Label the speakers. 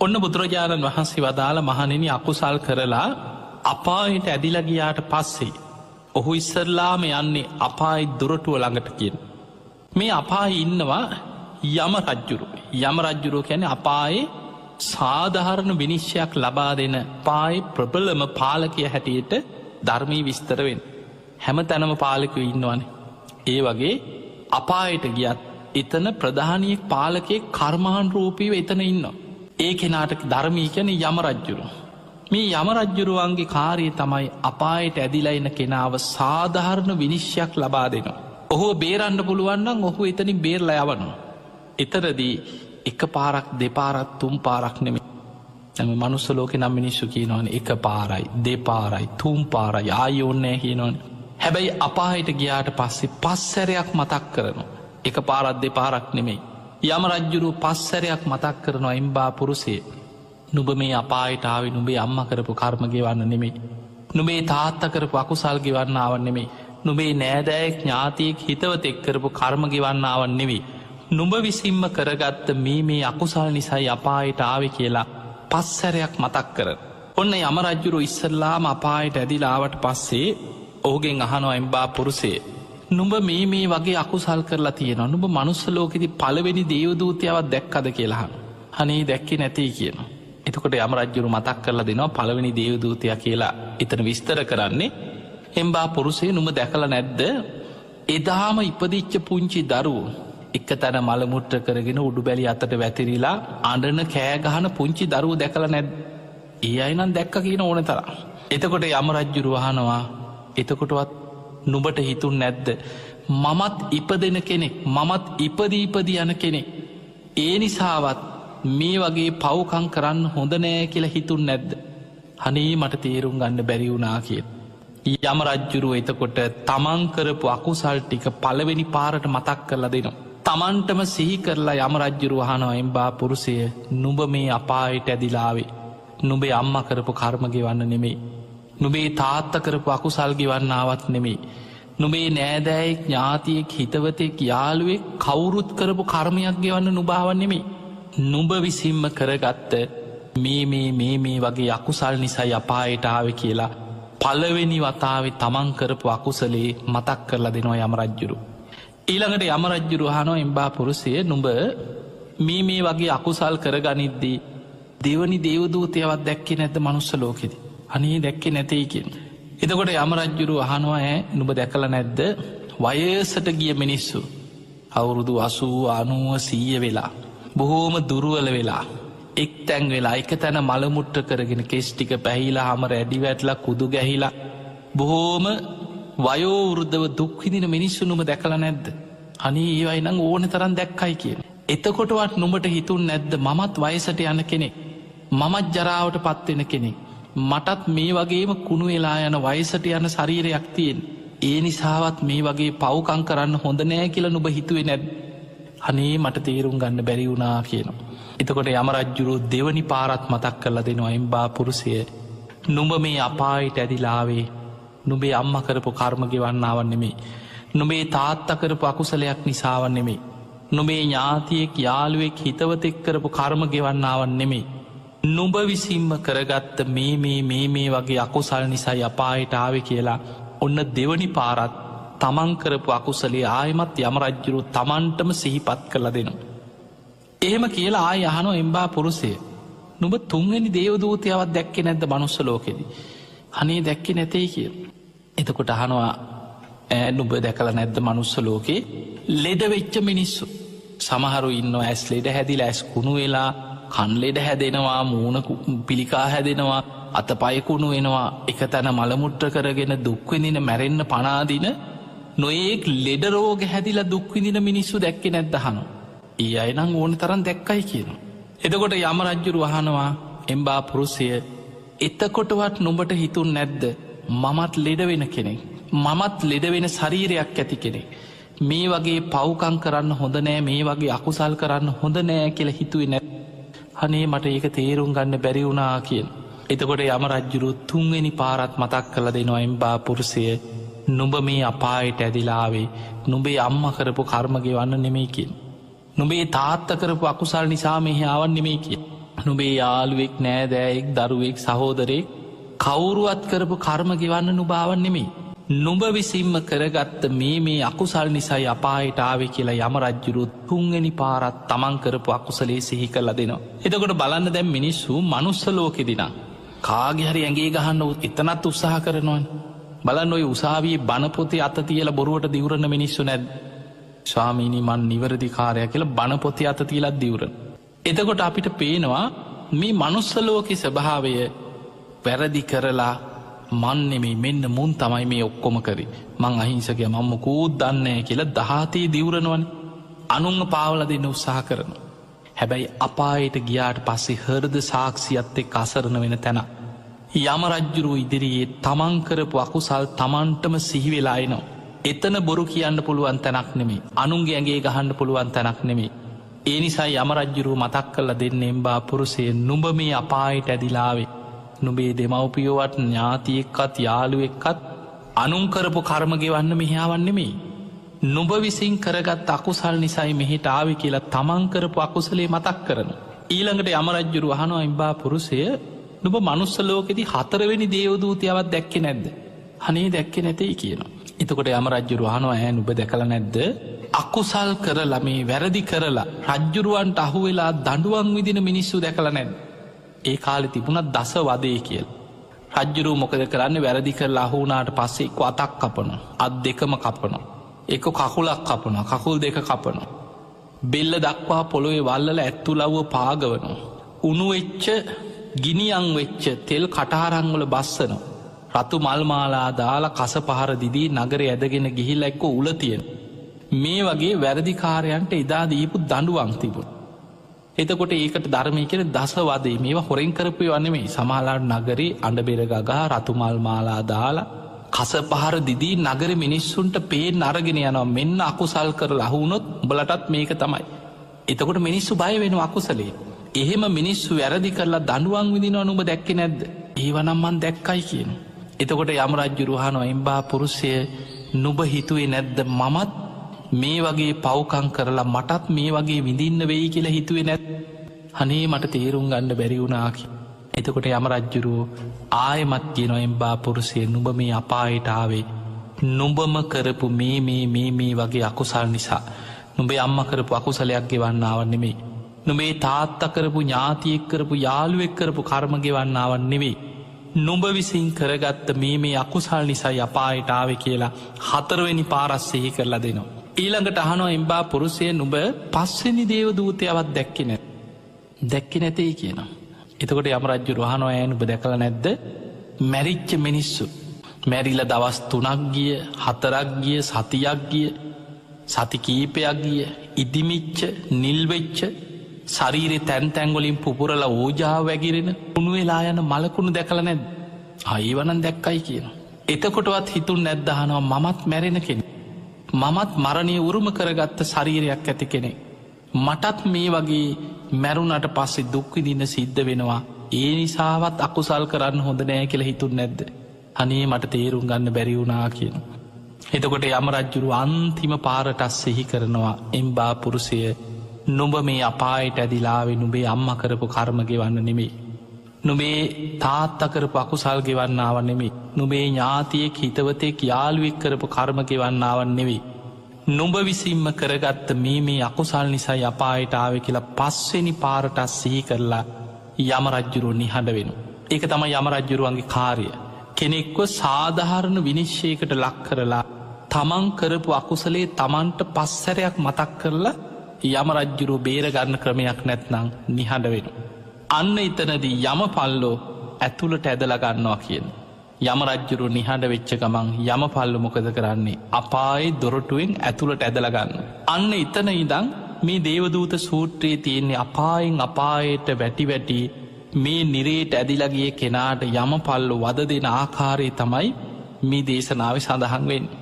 Speaker 1: ඔන්න බුදුරජාණන් වහන්සේ වදාළ මහණෙනි අකුසල් කරලා අපායට ඇදිලා ගියාට පස්සේ ඔහු ඉස්සරලාම යන්නේ අපායි දුරටුව ළඟට කියන. මේ අපායි ඉන්නවා යම රජ්ජුරු. යම රජ්ජුරුව කියන්නේ අපායේ සාධාරණ විනිශ්චයක් ලබා දෙන පායි ප්‍රබලම පාලකය හැටියට ධර්මී විස්තරවෙන්. හැම තැනම පාලකව ඉන්නවනේ. ඒ වගේ අපායට ගියත් එතන ප්‍රධානියෙක් පාලකෙක් කර්මාන් රූපීව එතන ඉන්න. ඒ කෙනාට ධර්මී කියන යම රජ්ජුරු. මේ යම රජ්ජුරුවන්ගේ කාරය තමයි අපායට ඇදිලා එන කෙනාව සාධාරණ විනිශ්චයක් ලබා දෙනවා. ඔහු බේරන්න පුළුවන්නම් ඔහු එතනින් බේරලා යවනවා. එතරදී එක පාරක් දෙපාරත් තුම් පාරක් නෙමේ. ඇම මනුස්ස ලෝක නම් මිනිස්සු කියනවන එක පාරයි දෙපාරයි තුම් පාරයි ආයෝන්නෑ කියනවන. හැබැයි අපායට ගියාට පස්සේ පස්සැරයක් මතක් කරනවා. එක පාරත් දෙපාරක් නෙමෙයි. යම රජ්ජුරුව පස්සැරයක් මතක් කරනවා එම්බා පුරුසේ. නුබ මේ අපායට නුබේ අම්ම කරපු කර්මගෙවන්න නෙමෙයි. නුබේ තාත්ත කරපු අකුසල් ගෙවන්නාවන් නෙමෙයි. නුබේ නෑදෑයෙක් ඥාතියෙක් හිතවතෙක් කරපු කර්මගෙවන්නාවන් නෙවෙයි. නුඹ විසින්ම කරගත්ත මේ අකුසල් නිසයි අපායට ආවෙ කියලා පස්සැරයක් මතක් කර. ඔන්න යම රජ්ජුරු ඉස්සල්ලාම අපායට ඇදිලාවට පස්සේ ඔහුගෙන් අහනවා එම්බා පුරුසේ. නුඹ මේ වගේ අකුසල් කරලා තියෙනවා. නුඹ මනුස්ස ලෝකෙදි පළවෙනි දේවදූතියාවත් දැක්කද කියලාහන. හනේ දැක්කේ නැති කියනවා. එතකොට යම රජ්ජුරු මතක් කරලා දෙනවා පළවෙනි දේවදූතියා කියලා එතන විස්තර කරන්නේ. එම්බා පුරුසේ නුඹ දැකලා නැද්ද? එදාම ඉපදිච්ච පුංචි දරුවෝ එක තැන මළමුට්ට කරගෙන උඩු බැලි අතට වැතිරිලා අඩන කෑගහන පුංචි දරුව දැකල නැද. ඒ අයිනම් දැක්ක කියන ඕන තර. එතකොට යම රජ්ජුරු වහනවා එතකොටවත් නුබට හිතුන් නැද්ද. මමත් ඉපදෙන කෙනෙක් මමත් ඉපදීපදී යන කෙනෙක්. ඒ නිසාවත් මේ වගේ පව්කං කරන්න හොඳ නෑ කියලා හිතුන් නැද්ද. හනේ මට තේරුම් ගන්න බැරි වුනා කිය. යම රජ්ජුරුව එතකොට තමන්කරපු අකුසල් ටික පළවෙනි පාරට මතක් කරලා දෙනවා. තමන්ටම සිහි කරලා යම රජ්ජුරු වහනවා එම්බා පුරුසය නුඹ මේ අපායට ඇදිලාවේ. නුබේ අම්ම කරපු කර්මගෙවන්න නෙමෙයි. නුබේ තාත්ත කරපු අකුසල්ගෙවන්නාවත් නෙමෙයි. නුබේ නෑදෑයෙක් ඥාතියෙක් හිතවතෙක් යාළුවෙක් කවුරුත් කරපු කර්මයක් ගෙවන්න නුභාවන් නෙමෙයි. නුඹ විසින්ම කරගත්ත මේ වගේ අකුසල් නිසයි අපායට ආව කියලා පළවෙනි වතාවේ තමන් කරපු අකුසලේ මතක් කරලා දෙනවා යම රජ්ජුරු. ඊළඟට යම රජ්ජුරු අහනවා එම්බා පුරුසය නුඹ මේ වගේ අකුසල් කරගනිද්දී දෙවනි දේවදූතයවත් දැක්කේ නැද්ද මනුස්ස ලෝකෙද. අනේ දැක්කේ නැතයි කියෙන්. එතකොට යම රජ්ජුරු අහනවා නුඹ දැකල නැද්ද වයසට ගිය මිනිස්සු අවුරුදු 80 වෙලා බොහෝම දුරුවල වෙලා එක් තැන් වෙලා එක තැන මළමුට්ට කරගෙන කෙස්ටික පැහිලා හම රැඩි වැටලා කුදු ගැහිලා බොහෝම වයෝවෘද්ධව දුක්විදින මිනිස්සුනුම දැකල නැද්ද. අනේ ඒවයි නං ඕන තරන් දැක්කයි කියන. එතකොටවත් නුඹට හිතුන් නැද්ද මමත් වයසට යන කෙනෙක්. මමත් ජරාවට පත්වෙන කෙනෙක්. මටත් මේ වගේම කුණු වෙලා යන වයසට යන ශරීරයක් තියෙන්. ඒ නිසාවත් මේ වගේ පව්කං කරන්න හොඳ නෑ කියල නුබ හිතුවේ නැද. අනේ මට තේරුම් ගන්න බැරි වුණා කියනවා. එතකොට යම රජ්ජුරු දෙවනි පාරත් මතක් කරලා දෙනවා එම්බා පුරුසය නුඹ මේ අපායට ඇදිලාවේ. නුබේ අම්ම කරපු කර්මගෙවන්නාවන් නෙමේ. නුබේ තාත්ත කරපු අකුසලයක් නිසාවන් නෙමේ. නුබේ ඥාතියෙක් යාළුවෙක් හිතවතෙක් කරපු කර්මගෙවන්නාවන් නෙමේ. නුඹ විසින්ම කරගත්ත මේ වගේ අකුසල් නිසා අපායට ආව කියලා ඔන්න දෙවනි පාරත් තමන් කරපු අකුසලේ ආයමත් යම රජ්ජුරු තමන්ටම සිහිපත් කරලා දෙනවා. එහෙම කියලා ආය අහනෝ එම්බා පුරුසේ නුඹ තුන්වෙනි දේවදූතයාවත් දැක්කේ නැද්ද මනුස්ස ලෝකෙදී. අනේ දැක්කේ නැතේ කිය. එතකොට අහනවා නුඹ දැකල නැද්ද මනුස්ස ලෝකේ ලෙඩ වෙච්ච මිනිස්සු. සමහරු ඉන්න ඇස් ලෙඩ හැදිලා ඇස් කුණු වෙලා කන්ලෙඩ හැදෙනවා මූුණ පිළිකා හැදෙනවා අතපයකුණු වෙනවා එක තැන මළමුට්ට කරගෙන දුක්විදින මැරෙන්න්න පනාදින නොඒක් ලෙඩ රෝග හැදිලා දුක්විදින මිනිස්සු දැක්කෙ නැද්දහනු. ඒ අයනං ඕන තරන් දැක්කයි කියන. එතකොට යම රජ්ජුරු වහනවා එම්බා පුරුසය එතකොටවත් නුඹට හිතුන් නැද්ද මමත් ලෙඩ වෙන කෙනෙක්. මමත් ලෙඩ වෙන ශරීරයක් ඇති කෙනෙක්. මේ වගේ පව්කං කරන්න හොඳ නෑ මේ වගේ අකුසල් කරන්න හොඳ නෑ කියල හිතුවේ නැ. හනේ මට ඒක තේරුම් ගන්න බැරි වුණා කියෙන්. එතකොට යම රජ්ජුරු තුන්වෙනි පාරත් මතක් කළ දෙනවා එම්බා පුරුසය නුඹ මේ අපායට ඇදිලාවේ නුබේ අම්ම කරපු කර්මගෙවන්න නෙමෙයිකින්. නුබේ තාත්ත කරපු අකුසල් නිසා මෙහි ආවන් නෙමෙයි කිය. නුබේ යාළුවෙක් නෑදෑයෙක් දරුවෙක් සහෝදරෙක් කවුරුවත් කරපු කර්ම ගෙවන්න නුභාවන් නෙමේ. නුඹ විසින්ම කරගත්ත මේ අකුසල් නිසයි අපායට ආවේ කියලා යම රජ්ජුරුත් තුන්වෙනි පාරත් තමන් කරපු අකුසලේ සිහි කරලා දෙනවා. එතකොට බලන්න දැන් මිනිස්සු මනුස්ස ලෝකෙදිනා කාගේ හරි ඇඟේ ගහන්න එතනත් උත්සාහ කරනවනේ. බලන්න ඔය උසාවියේ බණ පොතේ අත තියලා බොරුවට දිවුරන මිනිස්සු නැද්ද? ස්වාමීනි මන් නිවැරදි කාර්යය කියලා බණ පොතේ අත තියලා දිවුරන. එතකොට අපිට පේනවා මේ මනුස්ස ලෝකේ ස්වභාවය වැරදි කරලා මන්නෙමේ මෙන්න මුන් තමයි මේ ඔක්කොම කරේ. මං අහිංසකයා මම මොකුත් දන්නේ නැහැ කියලා දහතේ දිවුරනවනේ. අනුන්ව පාවලා දෙන්න උත්සාහ කරනවා. හැබැයි අපායට ගියාට පස්සේ හෘද සාක්ෂියත් එක්ක අසරණ වෙන තැන යම රජ්ජුරුව ඉදිරියේ තමන් කරපු අකුසල් තමන්ටම සිහි වෙලා එනවා. එතන බොරු කියන්න පුළුවන් තැනක් නෙමෙයි. අනුන්ගේ ඇඟේ ගහන්න පුළුවන් තැනක් නෙමෙයි. ඒ නිසා යම රජ්ජුරුව මතක් කරලා දෙන්නේ එම්බා පුරුෂය නුඹ මේ අපායට ඇදිලාවේ. නුබේ දෙමව්පියෝවත් ඥාතියෙක්වත් යාළුවෙක්වත් අනුන් කරපු කර්ම ගෙවන්න මෙහාවන් නෙමෙයි. නුඹ විසින් කරගත් අකුසල් නිසයි මෙහිට ආවේ කියලා තමන් කරපු අකුසලේ මතක් කරන. ඊළඟට යම රජ්ජුරුව අහනවා එම්බා පුරුෂය නුඹ මනුස්ස ලෝකෙදී හතරවෙනි දේවදූතයවත් දැක්කේ නැද්ද? අනේ දැක්කේ නැtei කියනවා. එතකොට යම රජ්ජුරුව අහනවා ඈ නුඹ දැකලා නැද්ද? අකුසල් කරලා මේ වැරදි කරලා රජ්ජුරුවන්ට අහු වෙලා දඬුවම් විදින මිනිස්සු දැකලා නැද්ද? ඒ කාලේ තිබුණා දස වදේ කියලා. රජ්ජුරුව මොකද කරන්නේ? වැරදි කරලා අහු වුණාට පස්සේ එක්ක අතක් කපනවා, අත් දෙකම කපනවා, එක්ක කකුලක් කපනවා, කකුල් දෙක කපනවා, බෙල්ල දක්වා පොළොවේ වල්ලලා ඇත්තුලව්ව පාගවනවා, උණු වෙච්ච ගිනියම් වෙච්ච තෙල් කටහරන් වල බස්සනවා, රතු මල් මාලා දාලා කස පහර දිදී නගරේ ඇදගෙන ගිහිල්ලා එක්ක උල තියෙන. මේ වගේ වැරදිකාරයන්ට එදා දීපු දඬුවම් තිබුණා. එතකොට ඒකට ධර්මය කියන දස වදේ මේවා හොරෙන් කරපු ඒවා නෙමෙයි. සමහරවිට නගරේ අඬබෙර ගගා රතු මල් මාලා දාලා කස පහර දිදී නගරේ මිනිස්සුන්ට පේන්න අරගෙන යනවා මෙන්න අකුසල් කරලා අහුනොත් උඹලටත් මේක තමයි. එතකොට මිනිස්සු බය වෙනවා අකුසලේ. එහෙම මිනිස්සු වැරදි කරලා දඬුවම් විඳිනවා නුඹ දැක්කේ නැද්ද? ඒවනම් මං දැක්කයි කියනවා. එතකොට යම රජ්ජුරුව අහනවා එම්බා පුරුෂය නුඹ හිතුවේ නැද්ද මමත් මේ වගේ පව්කම් කරලා මටත් මේ වගේ විඳින්න වෙයි කියලා හිතුවේ නැත්? අනේ මට තේරුම් ගන්න බැරි වුණා කියලා. එතකොට යම රජ්ජුරුව ආයෙමත් කියනවා එම්බා පුරුෂය නුඹ මේ අපායට ආවේ නුඹම කරපු මේ වගේ අකුසල් නිසා. නුඹේ අම්මා කරපු අකුසලයක් ගෙවන්න ආව නෙමෙයි. නුඹේ තාත්තා කරපු ඥාතියෙක් කරපු යාළුවෙක් කරපු කර්ම ගෙවන්න ආව නෙමෙයි. නුඹ විසින් කරගත්ත මේ අකුසල් නිසා අපායට ආවේ කියලා හතරවෙනි පාරක් සිහි කරලා දෙනවා. ඊළඟට අහනවා එම්බා පුරුෂය නුඹ පස්වෙනි දේවදූතයවත් දැක්කේ නැත්? දැක්කේ නැtei කියනවා. එතකොට යම රජ්ජුරුව අහනවා ඈ නුඹ දැකලා නැද්ද? මැරිච්ච මිනිස්සු මැරිලා දවස් 3ක් ගිය 4ක් ගිය සතියක් ගිය සති කීපයක් ගිය ඉදිමිච්ච නිල් වෙච්ච ශරීරේ තැන් තැන් වලින් පුපුරලා ඕජාව වැగిරෙන කුණු වෙලා යන මලකුණු දැකලා නැද්ද? ආයෙවනම් දැක්කයි කියනවා. එතකොටවත් හිතුන්නේ නැද්ද අහනවා මමත් මැරෙන කෙනෙක්. මමත් මරණය උරුම කරගත්ත ශරීරයක් ඇති කෙනෙක්. මටත් මේ වගේ මැරුණට පස්සේ දුක් විඳින්න සිද්ධ වෙනවා. ඒ නිසාවත් අකුසල් කරන්න හොඳ නෑ කියලා හිතුන්නේ නැද්ද? අනේ මට තේරුම් ගන්න බැරි වුණා කියනවා. එතකොට යම රජ්ජුරුව අන්තිම පාරට සිහි කරනවා එම්බා පුරුෂය නුඹ මේ අපායට ඇදිලාවේ නුඹේ අම්මා කරපු කර්ම ගෙවන්න නෙමෙයි. නුඹේ තාත්තා කරපු අකුසල් ගෙවන්න ආව නෙමෙයි. නුඹේ ඥාතියෙක් හිතවතෙක් යාළුවෙක් කරපු කර්ම ගෙවන්න ආව නෙමෙයි. නුඹ විසින්ම කරගත්ත මේ අකුසල් නිසා අපායට ආවේ කියලා පස්වෙනි පාරට සිහි කරලා යම රජ්ජුරුව නිහඬ වෙනවා. ඒක තමයි යම රජ්ජුරුවන්ගේ කාර්යය. කෙනෙක්ව සාධාරණ විනිශ්චයකට ලක් කරලා තමන් කරපු අකුසලේ තමන්ට පස්සරයක් මතක් කරලා යම රජ්ජුරුව බේරගන්න ක්‍රමයක් නැත්නම් නිහඬ වෙනවා. අන්න එතනදී යම පල්ලෝ ඇතුළට ඇදලා ගන්නවා කියන. යම රජ්ජුරුව නිහඬ වෙච්ච ගමන් යම පල්ලු මොකද කරන්නේ? අපායේ දොරටුවෙන් ඇතුළට ඇදලා ගන්න. අන්න එතන ඉඳන් මේ දේවදූත සූත්‍රයේ තියෙන්නේ අපායෙන් අපායට වැටි වැටි මේ නිරේට ඇදිලා ගිය කෙනාට යම පල්ලු වද දෙන ආකාරය තමයි මේ දේශනාවේ සඳහන් වෙන්නේ.